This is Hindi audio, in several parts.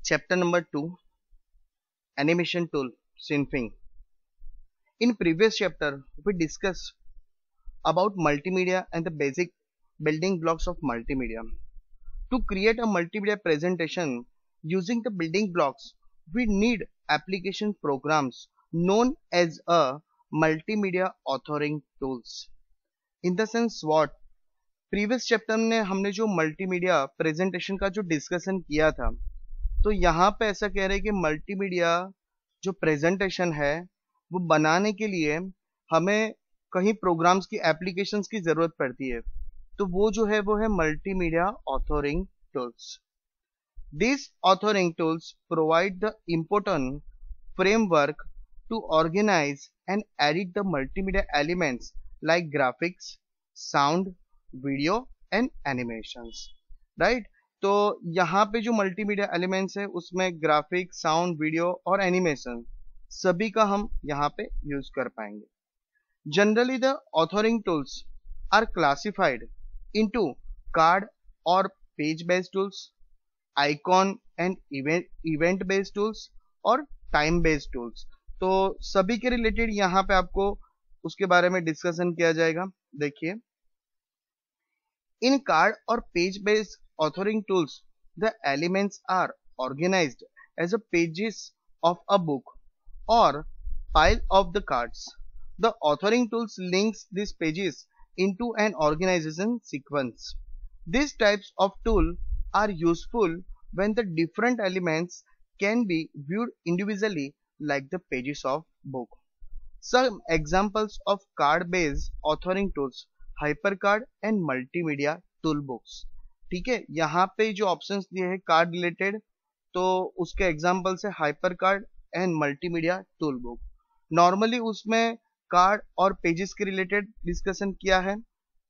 Chapter number 2, Animation Tool, Synfing. In previous chapter, we discussed about multimedia and the basic building blocks of multimedia. To create a multimedia presentation using the building blocks, we need application programs known as a multimedia authoring tools. In the sense what? Previous chapter में हमने जो मल्टीमीडिया प्रेजेंटेशन का जो डिस्कशन किया था, तो यहाँ पे ऐसा कह रहे हैं कि मल्टीमीडिया जो प्रेजेंटेशन है वो बनाने के लिए हमें कहीं प्रोग्राम्स की एप्लीकेशंस की जरूरत पड़ती है। तो वो जो है वो है multimedia authoring tools. These authoring tools provide the important framework to organize and edit the multimedia elements like graphics, sound, video and animations, right? तो यहाँ पे जो मल्टीमीडिया एलिमेंट्स है उसमें ग्राफिक्स, साउंड, वीडियो और एनिमेशन सभी का हम यहाँ पे यूज कर पाएंगे। Generally the authoring tools are classified into card और page based tools, icon and event based tools और टाइम बेस्ड टूल्स। तो सभी के रिलेटेड यहाँ पे आपको उसके बारे में डिस्कशन किया जाएगा। देखिए, इन कार्ड और page based authoring tools, the elements are organized as a pages of a book or pile of the cards. The authoring tools links these pages into an organization sequence. These types of tool are useful when the different elements can be viewed individually like the pages of book. Some examples of card-based authoring tools: HyperCard and Multimedia Toolbooks. ठीक है, यहाँ पे जो ऑप्शंस दिए हैं कार्ड रिलेटेड, तो उसके एग्जांपल है hyper card and multimedia tool book. Normally उसमें कार्ड और पेजेस के रिलेटेड डिस्कशन किया है।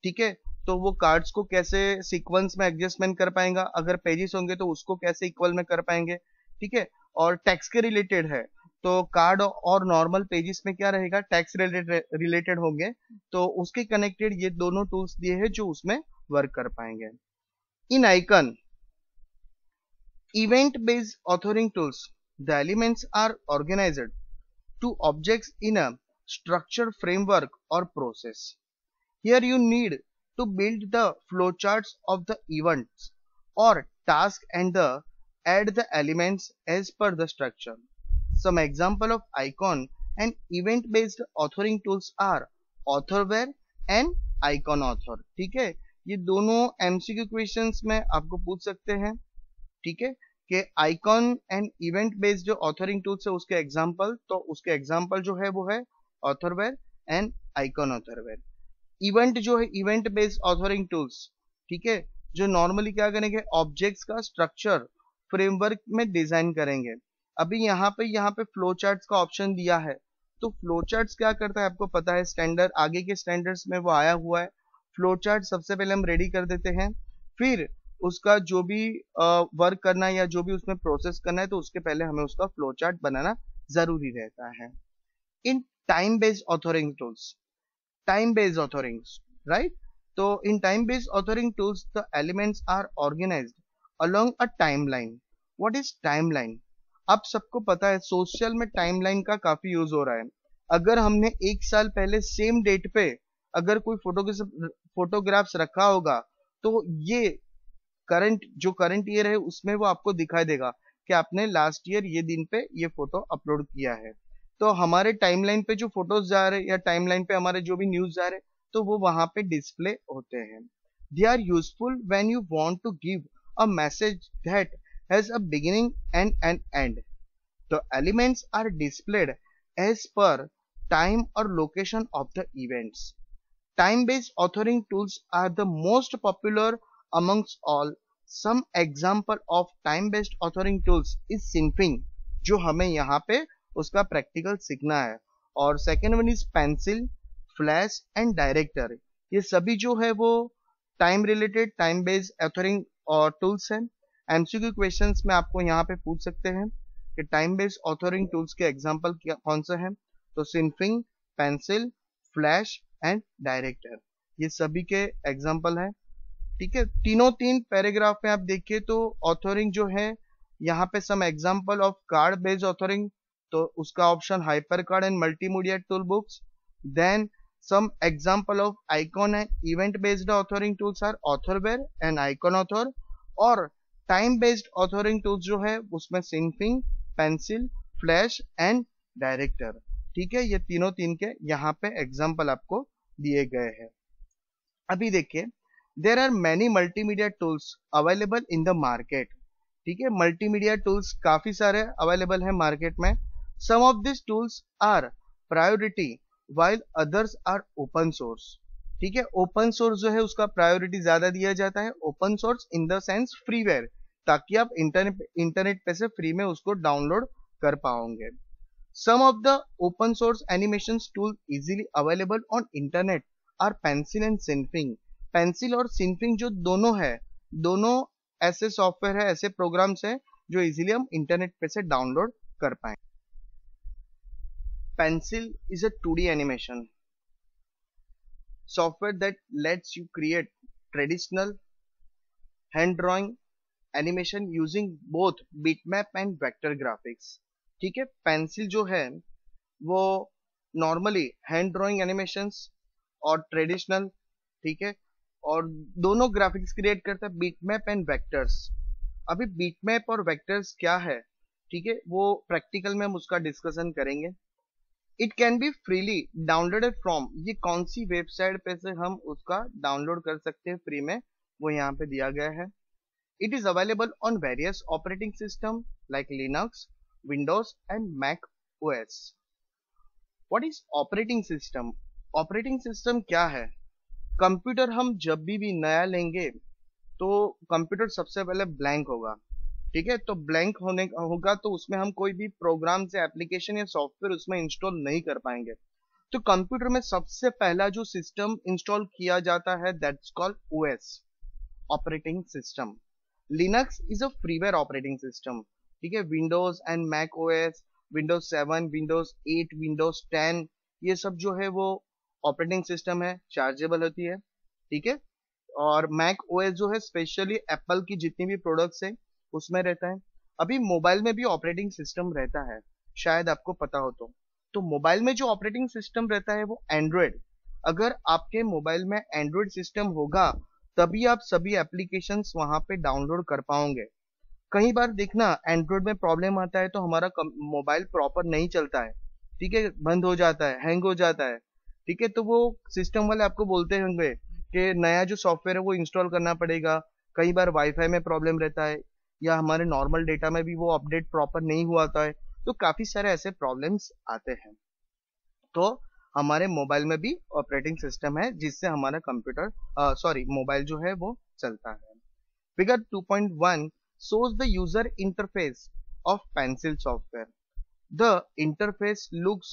ठीक है, तो वो कार्ड्स को कैसे सीक्वेंस में एडजस्टमेंट कर पाएंगा, अगर पेजेस होंगे तो उसको कैसे इक्वल में कर पाएंगे। ठीक है, और टैक्स के रिलेटेड है तो कार्ड और नॉर्मल पेजेस में क्या रहेगा, टैक्स रिलेटेड होंगे, तो उसके कनेक्टेड ये दोनों टूल्स दिए हैं जो उसमें वर्क कर पाएंगे। In icon, event-based authoring tools, the elements are organized to objects in a structured framework or process. Here you need to build the flowcharts of the events or task and add the elements as per the structure. Some example of icon and event-based authoring tools are Authorware and Icon Author. ठीक है, ये दोनों एमसीक्यू क्वेश्चंस में आपको पूछ सकते हैं। ठीक है, कि आइकॉन एंड इवेंट बेस्ड जो ऑथरिंग टूल्स है उसके एग्जांपल, तो उसके एग्जांपल जो है वो है ऑथरवेयर एंड आइकॉन ऑथरवेयर। इवेंट जो है इवेंट बेस्ड ऑथरिंग टूल्स, ठीक है, जो नॉर्मली क्या करेंगे, ऑब्जेक्ट्स का स्ट्रक्चर फ्रेमवर्क में डिजाइन करेंगे। अभी यहाँ पे फ्लो चार्ट्स का ऑप्शन दिया है, तो फ्लो चार्ट्स क्या करता है आपको पता है, स्टैंडर्ड आगे के स्टैंडर्ड्स में वो आया हुआ है। फ्लो चार्ट सबसे पहले हम रेडी कर देते हैं, फिर उसका जो भी वर्क करना है या जो भी उसमें प्रोसेस करना है तो उसके पहले हमें उसका फ्लो चार्ट बनाना जरूरी रहता है। In time based authoring tools, time based authorings, right, तो in time based authoring tools the elements are organized along a timeline. What is timeline? आप सबको पता है सोशल में टाइमलाइन का काफी यूज हो रहा है। अगर हमने एक साल पहले सेम डेट पे अगर कोई फोटोग्राफ्स रखा होगा तो ये करंट ईयर है उसमें वो आपको दिखाई देगा कि आपने लास्ट ईयर ये दिन पे ये फोटो अपलोड किया है। तो हमारे टाइमलाइन पे जो फोटोज जा रहे हैं या टाइमलाइन पे हमारे जो भी न्यूज जा रहे हैं तो वो वहां पे डिस्प्ले होते हैं। They are useful when you want to give a message that has a beginning and an end. The elements are displayed as per time और location of the events. Time-based authoring tools are the most popular amongst all. Some example of time-based authoring tools is Synfing, जो हमें यहाँ पे उसका प्रैक्टिकल सीखना है, और second one is pencil, flash and director. ये सभी जो है वो time related time based authoring और टूल्स हैं। एमसीक्यू क्वेश्चंस में आपको यहाँ पे पूछ सकते हैं कि टाइम बेस्ड ऑथरिंग टूल्स के एग्जाम्पल कौन से हैं, तो सिंफिंग, पेंसिल, फ्लैश एंड डायरेक्टर, ये सभी के एग्जाम्पल है। ठीक है, तीन पैराग्राफ में आप देखिए तो ऑथरिंग जो है यहाँ पे some example of card based authoring, तो उसका option hyper card and multimedia tool books. Then some example of icon and event based authoring tools are authorware and icon author. और टाइम बेस्ड ऑथरिंग टूल्स जो है उसमें Synfig, pencil, flash and director. ठीक है, ये तीनों तीन के यहाँ पे एग्जांपल आपको दिए गए हैं। अभी देखिए, there are many multimedia tools available in the market. ठीक है, मल्टीमीडिया टूल्स काफी सारे अवेलेबल है मार्केट में। Some of this tools are priority while others are open source। ठीक है, ओपन सोर्स जो है उसका प्रायोरिटी ज्यादा दिया जाता है, open source in the sense freeware, ताकि आप इंटरनेट पे से फ्री में उसको डाउनलोड कर पाओगे। Some of the open source animation tool easily available on internet are pencil and Synfig. Pencil और सिनफिंग जो दोनों है, दोनों ऐसे सॉफ्टवेयर है, ऐसे प्रोग्राम्स है जो इजीली हम इंटरनेट पे से डाउनलोड कर पाए। Pencil is a 2D animation software that lets you create traditional hand drawing animation using both bitmap and vector graphics। ठीक है, पेंसिल जो है वो नॉर्मली हैंड ड्राइंग एनिमेशंस और ट्रेडिशनल, ठीक है, और दोनों ग्राफिक्स क्रिएट करता है, बिटमैप एंड वेक्टर्स। अभी बिटमैप और वेक्टर्स क्या है, ठीक है, वो प्रैक्टिकल में हम उसका डिस्कशन करेंगे। It can be freely downloaded from, ये कौन सी वेबसाइट पे से हम उसका डाउनलोड कर सकते हैं फ्री में, वो यहाँ पे दिया गया है। It is available on various operating system like Linux, Windows and Mac OS. What is operating system? Operating system क्या है? कंप्यूटर हम जब भी नया लेंगे तो कंप्यूटर सबसे पहले ब्लैंक होगा। ठीक है, तो ब्लैंक होने होगा तो उसमें हम कोई भी प्रोग्राम से एप्लीकेशन या सॉफ्टवेयर उसमें इंस्टॉल नहीं कर पाएंगे। तो कंप्यूटर में सबसे पहला जो सिस्टम इंस्टॉल किया जाता है that's called OS, operating system. Linux is a freeware operating system. ठीक है, Windows and Mac OS, Windows 7, Windows 8, Windows 10, ये सब जो है वो ऑपरेटिंग सिस्टम है, चार्जेबल होती है। ठीक है, और मैक ओएस जो है स्पेशली एप्पल की जितनी भी प्रोडक्ट्स है उसमें रहता है। अभी मोबाइल में भी ऑपरेटिंग सिस्टम रहता है, शायद आपको पता हो तो मोबाइल में जो ऑपरेटिंग सिस्टम रहता है वो एंड्रॉयड। अगर आपके मोबाइल में एंड्रॉयड सिस्टम होगा तभी आप सभी एप्लीकेशंस वहां पे डाउनलोड कर पाओगे। कई बार देखना एंड्रॉयड में प्रॉब्लम आता है तो हमारा मोबाइल प्रॉपर नहीं चलता है, ठीक है, बंद हो जाता है, हैंग हो जाता है। ठीक है, तो वो सिस्टम वाले आपको बोलते होंगे कि नया जो सॉफ्टवेयर है वो इंस्टॉल करना पड़ेगा। कई बार वाईफाई में प्रॉब्लम रहता है या हमारे नॉर्मल डेटा में भी वो अपडेट प्रॉपर नहीं हुआ था, तो काफी सारे ऐसे प्रॉब्लम्स आते हैं। तो हमारे मोबाइल में भी ऑपरेटिंग सिस्टम है जिससे हमारा कंप्यूटर मोबाइल जो है वो चलता है। Figure 2.1 shows the user interface of pencil software. The interface looks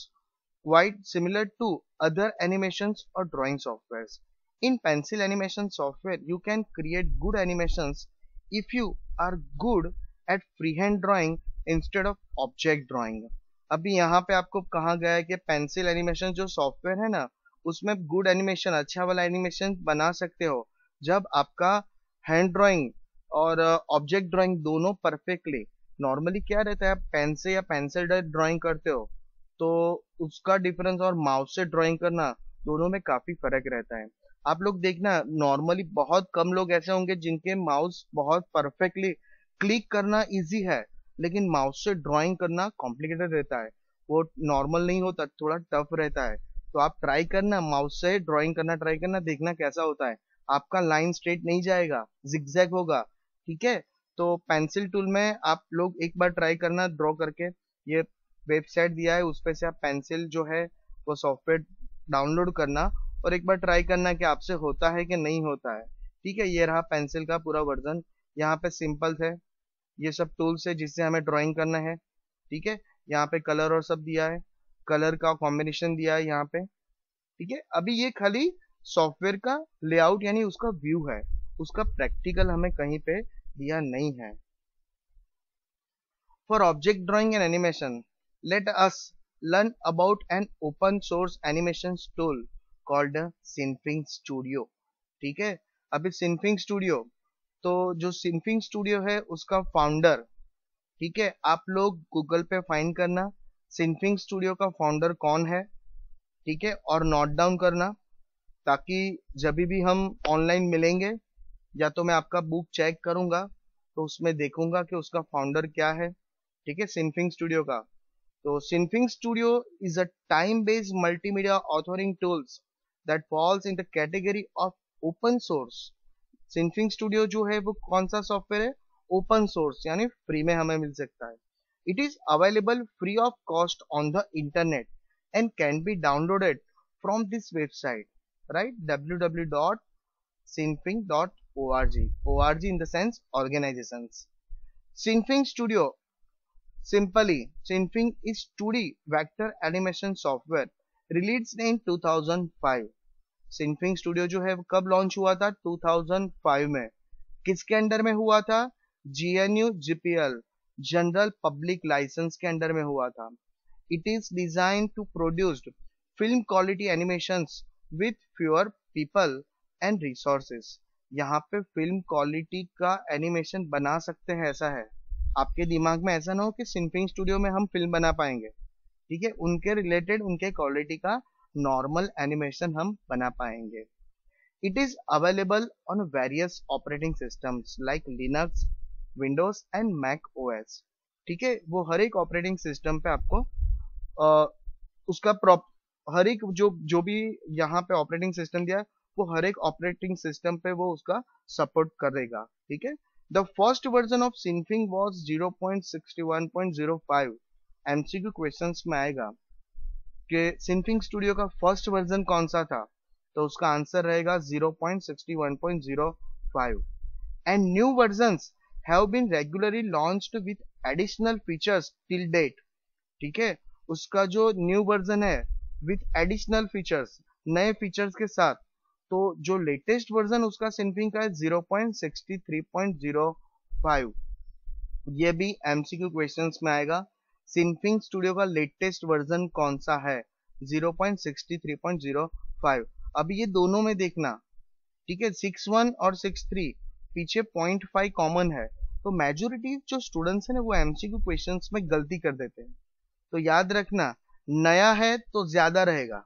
quite similar to other animations or drawing softwares. In pencil animation software, you can create good animations if you are good at freehand drawing instead of object drawing. अभी यहाँ पे आपको कहा गया है कि पेंसिल एनिमेशन जो सॉफ्टवेयर है ना, उसमें गुड एनिमेशन, अच्छा वाला एनिमेशन बना सकते हो जब आपका हैंड ड्राइंग और ऑब्जेक्ट ड्राइंग दोनों परफेक्टली। नॉर्मली क्या रहता है, आप पेन से या पेंसिल ड्राइंग करते हो तो उसका डिफरेंस और माउस से ड्राइंग करना दोनों में काफी फर्क रहता है। आप लोग देखना नॉर्मली बहुत कम लोग ऐसे होंगे जिनके माउस बहुत परफेक्टली क्लिक करना इजी है, लेकिन माउस से ड्राइंग करना कॉम्प्लिकेटेड रहता है, वो नॉर्मल नहीं होता, थोड़ा टफ रहता है। तो आप ट्राई करना, माउस से ड्राइंग करना ट्राई करना, देखना कैसा होता है। आपका लाइन स्ट्रेट नहीं जाएगा, जिगजैग होगा। ठीक है, तो पेंसिल टूल में आप लोग एक बार ट्राई करना ड्रॉ करके। ये वेबसाइट दिया है, उस पे से आप पेंसिल जो है वो सॉफ्टवेयर डाउनलोड करना और एक बार ट्राई करना कि आपसे होता है कि नहीं होता है। ठीक है, ये रहा पेंसिल का पूरा वर्जन। यहाँ पे सिंपल है, ये सब टूल्स है जिससे हमें ड्राइंग करना है। ठीक है, यहाँ पे कलर और सब दिया है, कलर का कॉम्बिनेशन दिया है यहाँ पे। ठीक है, अभी ये खाली सॉफ्टवेयर का लेआउट यानी उसका व्यू है, उसका प्रैक्टिकल हमें कहीं पे दिया नहीं है। For object drawing and animation, let us learn about an open source animation tool called Synfig studio. ठीक है, अभी सिनफिंग स्टूडियो, तो जो सिनफिंग स्टूडियो है उसका फाउंडर ठीक है, आप लोग गूगल पे फाइंड करना सिनफिंग स्टूडियो का फाउंडर कौन है, ठीक है, और नोट डाउन करना, ताकि जब भी हम ऑनलाइन मिलेंगे या तो मैं आपका बुक चेक करूंगा तो उसमें देखूंगा कि उसका फाउंडर क्या है, ठीक है, सिनफिंग स्टूडियो का। तो Synfig studio is a time based multimedia authoring tools that falls in the category of open source. Synfig studio जो है वो कौन सा सॉफ्टवेयर है, ओपन सोर्स, यानी फ्री में हमें मिल सकता है। It is available free of cost on the internet and can be downloaded from this website, right, www.synfing.org, org in the sense organizations. Synfing Studio, simply Synfing is 2D vector animation software released in 2005. सिनफिंग studio जो है कब लॉन्च हुआ था, 2005 में। किसके अंडर में हुआ था, GNU GPL, general public licence के अंडर में हुआ था। It is design to produced film quality animations with fewer people and resources. यहाँ पे फिल्म क्वालिटी का एनिमेशन बना सकते हैं, ऐसा है। आपके दिमाग में ऐसा ना हो कि सिनफिंग स्टूडियो में हम फिल्म बना पाएंगे, ठीक है, उनके रिलेटेड उनके क्वालिटी का नॉर्मल एनिमेशन हम बना पाएंगे। It is available on various operating systems like Linux, Windows and Mac OS, ठीक है, वो हर एक ऑपरेटिंग सिस्टम पे आपको उसका हर एक जो भी यहाँ पे ऑपरेटिंग सिस्टम दिया है वो हर एक ऑपरेटिंग सिस्टम पे वो उसका सपोर्ट करेगा, ठीक है। The first version of Synfig was 0.61.05। MCQ questions में आएगा कि सिनफिंग स्टूडियो का फर्स्ट वर्जन कौन सा था, तो उसका आंसर रहेगा 0.61.05। And new versions have been regularly launched with additional features till date, ठीक है, उसका जो न्यू वर्जन है विद एडिशनल फीचर्स, नए फीचर्स के साथ, तो जो लेटेस्ट वर्जन उसका सिनफिंग का है 0.63.05। ये भी एमसीक्यू क्वेश्चंस में आएगा, सिनफिंग स्टूडियो का लेटेस्ट वर्जन कौन सा है, 0.63.05। अभी ये दोनों में देखना, ठीक है, 6.1 और 6.3 पीछे 0.5 कॉमन है, तो मेजोरिटी जो स्टूडेंट्स है ना वो एमसीक्यू क्वेश्चंस में गलती कर देते हैं। तो याद रखना, नया है तो ज्यादा रहेगा,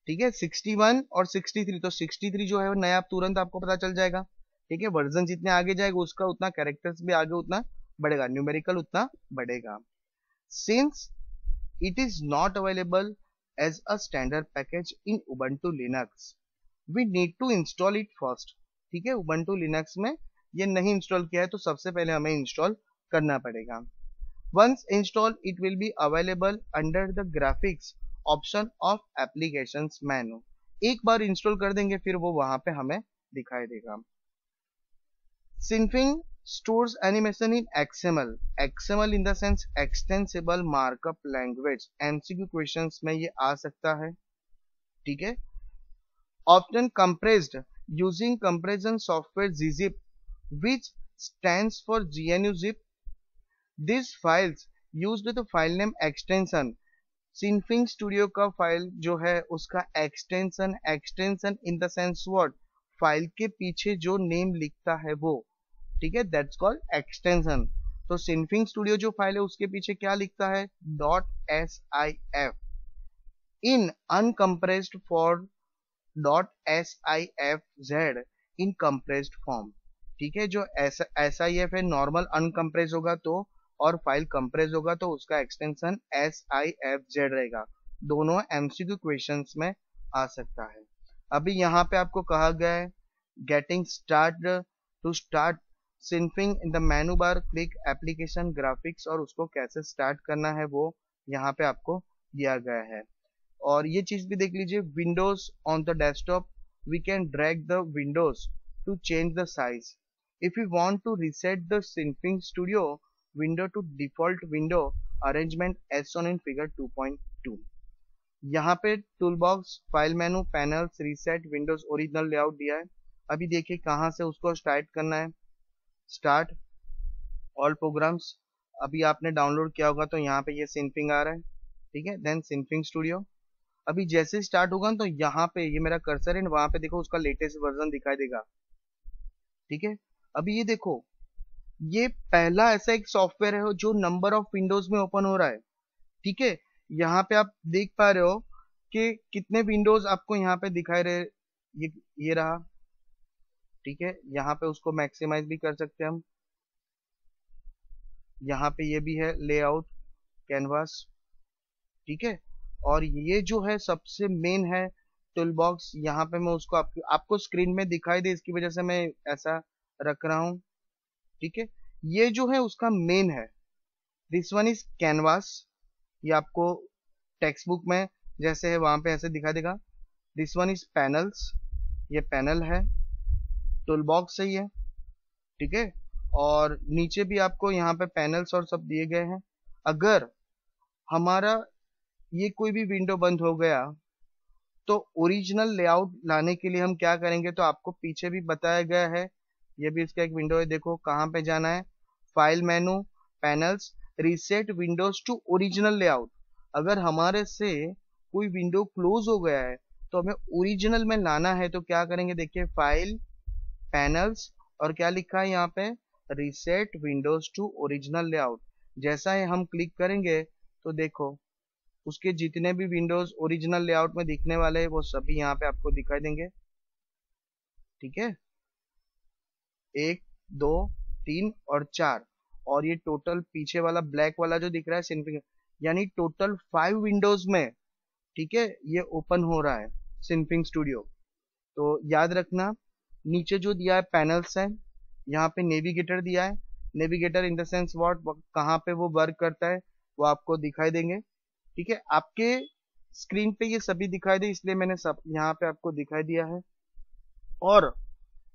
ठीक है, 61 और 63, तो 63 जो है वो नया तुरंत आपको पता चल जाएगा, ठीक है, वर्जन जितने आगे जाएगा उसका उतना कैरेक्टर्स भी आगे उतना बढ़ेगा, न्यूमेरिकल उतना बढ़ेगा। Since it is not available as a standard package in Ubuntu Linux, we need to install it first, ठीक है, Ubuntu Linux में ये नहीं इंस्टॉल किया है तो सबसे पहले हमें इंस्टॉल करना पड़ेगा। Once installed, it will be available under the graphics option of applications menu. एक बार इंस्टॉल कर देंगे फिर वो वहां पे हमें दिखाई देगा। Synfing stores animation in XML. XML in the sense extensible markup language. MCQ questions में ये आ सकता है, ठीक है। Often compressed using compression software gzip, which stands for GNU zip. These files used the file name extension. Synfing Studio का फाइल जो है उसका extension in the sense what, file के पीछे जो नेम लिखता है वो, ठीक है, दैट्स कॉल्ड एक्सटेंशन। तो सिनफिंग स्टूडियो जो फाइल है उसके पीछे क्या लिखता है, .sif in uncompressed for .sifz in compressed form, ठीक है, जो SIF है नॉर्मल अनकम्प्रेस होगा तो, और फाइल कंप्रेस होगा तो उसका एक्सटेंशन SIFZ रहेगा। दोनों एमसीक्यू क्वेश्चंस में आ सकता है। अभी यहाँ पे आपको कहा गया है getting start, to start Synfig in the menu bar click application graphics, और उसको कैसे स्टार्ट करना है वो यहाँ पे आपको दिया गया है। और ये चीज भी देख लीजिए, windows on the desktop we can drag the windows to change the size. If you want to reset the Synfig studio window to default window arrangement as shown in figure 2.2। यहाँ पे tool box, file menu, panels, reset, windows original layout दिया है। अभी देखिए कहाँ से उसको स्टार्ट करना है, स्टार्ट ऑल प्रोग्राम्स, अभी आपने डाउनलोड किया होगा तो यहाँ पे ये सिनफिंग आ रहा है, ठीक है, देन सिनफिंग स्टूडियो। अभी जैसे स्टार्ट होगा तो यहाँ पे ये मेरा कर्सर है, वहां पे देखो उसका लेटेस्ट वर्जन दिखाई देगा, ठीक है। अभी ये देखो ये पहला ऐसा एक सॉफ्टवेयर है जो नंबर ऑफ विंडोज में ओपन हो रहा है। ठीक है, यहाँ पे आप देख पा रहे हो कि कितने विंडोज आपको यहाँ पे दिखाई रहे। ये ये रहा। ठीक है, यहाँ पे उसको मैक्सिमाइज भी कर सकते हैं हम। यहाँ पे ये भी है लेआउट कैनवास। ठीक है, और ये जो है सबसे मेन है टूल बॉक्स। यहाँ पे मैं उसको आपको स्क्रीन में दिखाई दे इसकी वजह से मैं ऐसा रख रहा हूँ। ठीक है, ये जो है उसका मेन है। This one is canvas. ये आपको टेक्स्ट बुक में जैसे है वहां पे ऐसे दिखा देगा। This one is panels. ये पैनल है। टूल बॉक्स सही है। ठीक है, और नीचे भी आपको यहाँ पे पैनल्स और सब दिए गए हैं। अगर हमारा ये कोई भी विंडो बंद हो गया तो ओरिजिनल लेआउट लाने के लिए हम क्या करेंगे, तो आपको पीछे भी बताया गया है। ये भी इसका एक विंडो है, देखो कहाँ पे जाना है। File menu, panels, reset windows to original layout. अगर हमारे से कोई विंडो क्लोज हो गया है तो हमें ओरिजिनल में लाना है, तो क्या करेंगे, देखिए फाइल, पैनल्स, और क्या लिखा है यहाँ पे, reset windows to original layout. जैसा ही हम क्लिक करेंगे तो देखो उसके जितने भी विंडोज ओरिजिनल लेआउट में दिखने वाले हैं वो सभी यहाँ पे आपको दिखाई देंगे। ठीक है, 1 2 3 और 4। और ये टोटल पीछे वाला ब्लैक वाला जो दिख रहा है सिंफिंग, यानी टोटल 5 विंडोज में, ठीक है, ये ओपन हो रहा है सिंफिंग स्टूडियो। तो याद रखना, नीचे जो दिया है पैनल्स है, यहाँ पे नेविगेटर दिया है। Navigator in the sense what, कहाँ पे वो वर्क करता है वो आपको दिखाई देंगे। ठीक है, आपके स्क्रीन पे ये सभी दिखाई दे इसलिए मैंने सब यहाँ पे आपको दिखाई दिया है। और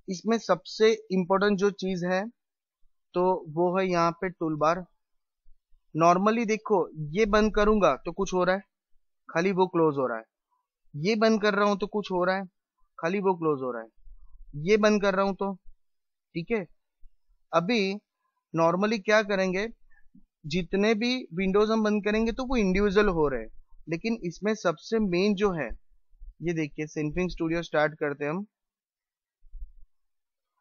इसमें सबसे इम्पोर्टेंट जो चीज है तो वो है यहाँ पे टूल बार। नॉर्मली देखो ये बंद करूंगा तो कुछ हो रहा है, खाली वो क्लोज हो रहा है। ये बंद कर रहा हूं तो कुछ हो रहा है, खाली वो क्लोज हो रहा है। ये बंद कर रहा हूं तो, ठीक है। अभी नॉर्मली क्या करेंगे, जितने भी विंडोज हम बंद करेंगे तो वो इंडिविजुअल हो रहे हैं, लेकिन इसमें सबसे मेन जो है, ये देखिए सिंफिंग स्टूडियो स्टार्ट करते हैं हम।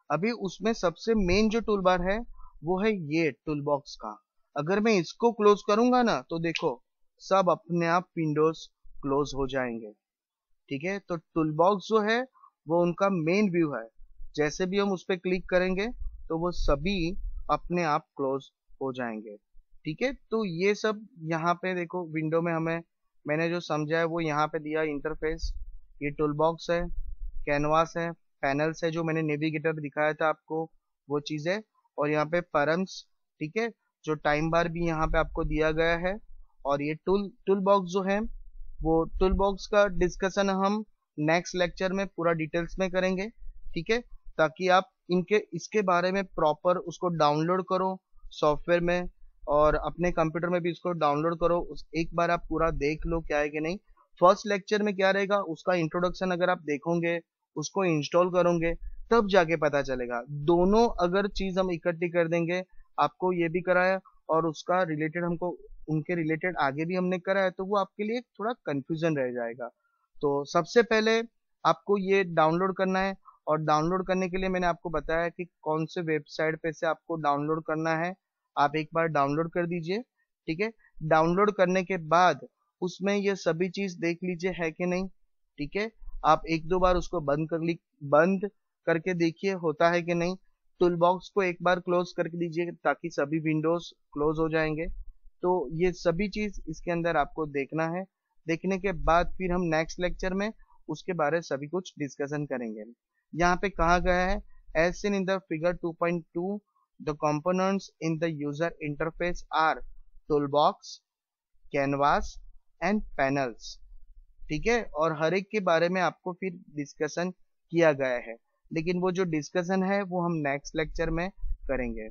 अभी उसमें सबसे मेन जो टूल बार है वो है ये टूल बॉक्स का। अगर मैं इसको क्लोज करूंगा ना तो देखो सब अपने आप विंडोज क्लोज हो जाएंगे। ठीक है, तो टूल बॉक्स जो है वो उनका मेन व्यू है। जैसे भी हम उस पर क्लिक करेंगे तो वो सभी अपने आप क्लोज हो जाएंगे। ठीक है, तो ये सब यहाँ पे देखो विंडो में हमें, मैंने जो समझा है वो यहाँ पे दिया इंटरफेस। ये टूल बॉक्स है, कैनवास है, पैनल्स है जो मैंने नेविगेटर दिखाया था आपको वो चीज है, और यहाँ पे परम्स। ठीक है, जो टाइम बार भी यहाँ पे आपको दिया गया है। और ये टूल बॉक्स जो है वो टूल बॉक्स का डिस्कशन हम नेक्स्ट लेक्चर में पूरा डिटेल्स में करेंगे। ठीक है, ताकि आप इनके इसके बारे में प्रॉपर उसको डाउनलोड करो सॉफ्टवेयर में, और अपने कंप्यूटर में भी इसको डाउनलोड करो। एक बार आप पूरा देख लो क्या है कि नहीं। फर्स्ट लेक्चर में क्या रहेगा, उसका इंट्रोडक्शन अगर आप देखोगे, उसको इंस्टॉल करोगे, तब जाके पता चलेगा। दोनों अगर चीज हम इकट्ठी कर देंगे, आपको ये भी कराया और उसका रिलेटेड हमको उनके रिलेटेड आगे भी हमने कराया, तो वो आपके लिए थोड़ा कंफ्यूजन रह जाएगा। तो सबसे पहले आपको ये डाउनलोड करना है, और डाउनलोड करने के लिए मैंने आपको बताया कि कौन से वेबसाइट पे से आपको डाउनलोड करना है। आप एक बार डाउनलोड कर दीजिए। ठीक है, डाउनलोड करने के बाद उसमें ये सभी चीज देख लीजिए है कि नहीं। ठीक है, आप एक दो बार उसको बंद करके देखिए होता है कि नहीं। टूल बॉक्स को एक बार क्लोज करके दीजिए ताकि सभी विंडोज क्लोज हो जाएंगे। तो ये सभी चीज इसके अंदर आपको देखना है। देखने के बाद फिर हम नेक्स्ट लेक्चर में उसके बारे में सभी कुछ डिस्कशन करेंगे। यहाँ पे कहा गया है, as seen in the figure 2.2 the components in the user interface are toolbox, canvas and panels. ठीक है, और हर एक के बारे में आपको फिर डिस्कशन किया गया है, लेकिन वो जो डिस्कशन है वो हम नेक्स्ट लेक्चर में करेंगे।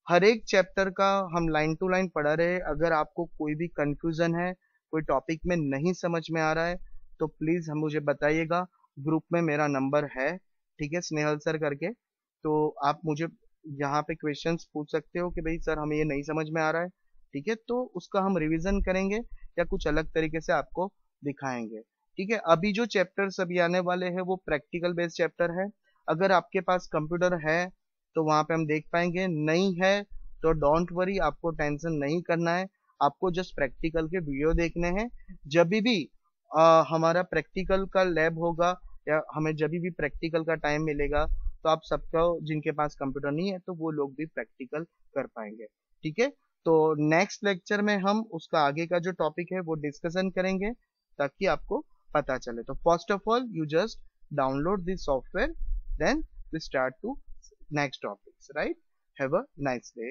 हर एक चैप्टर का हम लाइन टू लाइन पढ़ा रहे। अगर आपको कोई भी कंफ्यूजन है, कोई टॉपिक में नहीं समझ में आ रहा है, तो प्लीज हम मुझे बताइएगा। ग्रुप में मेरा नंबर है, ठीक है, स्नेहल सर करके। तो आप मुझे यहाँ पे क्वेश्चंस पूछ सकते हो कि भाई सर हमें ये नहीं समझ में आ रहा है। ठीक है, तो उसका हम रिवीजन करेंगे या कुछ अलग तरीके से आपको दिखाएंगे। ठीक है, अभी जो चैप्टर अभी आने वाले हैं वो प्रैक्टिकल बेस्ड चैप्टर है। अगर आपके पास कंप्यूटर है तो वहां पे हम देख पाएंगे। नहीं है तो डोंट वरी, आपको टेंशन नहीं करना है, आपको जस्ट प्रैक्टिकल के वीडियो देखने हैं। जब भी हमारा प्रैक्टिकल का लैब होगा या हमें जब भी प्रैक्टिकल का टाइम मिलेगा, तो आप सबको जिनके पास कंप्यूटर नहीं है तो वो लोग भी प्रैक्टिकल कर पाएंगे। ठीक है, तो नेक्स्ट लेक्चर में हम उसका आगे का जो टॉपिक है वो डिस्कशन करेंगे, ताकि आपको पता चले। तो first of all you just download this software, then we start to next topics, right? Have a nice day.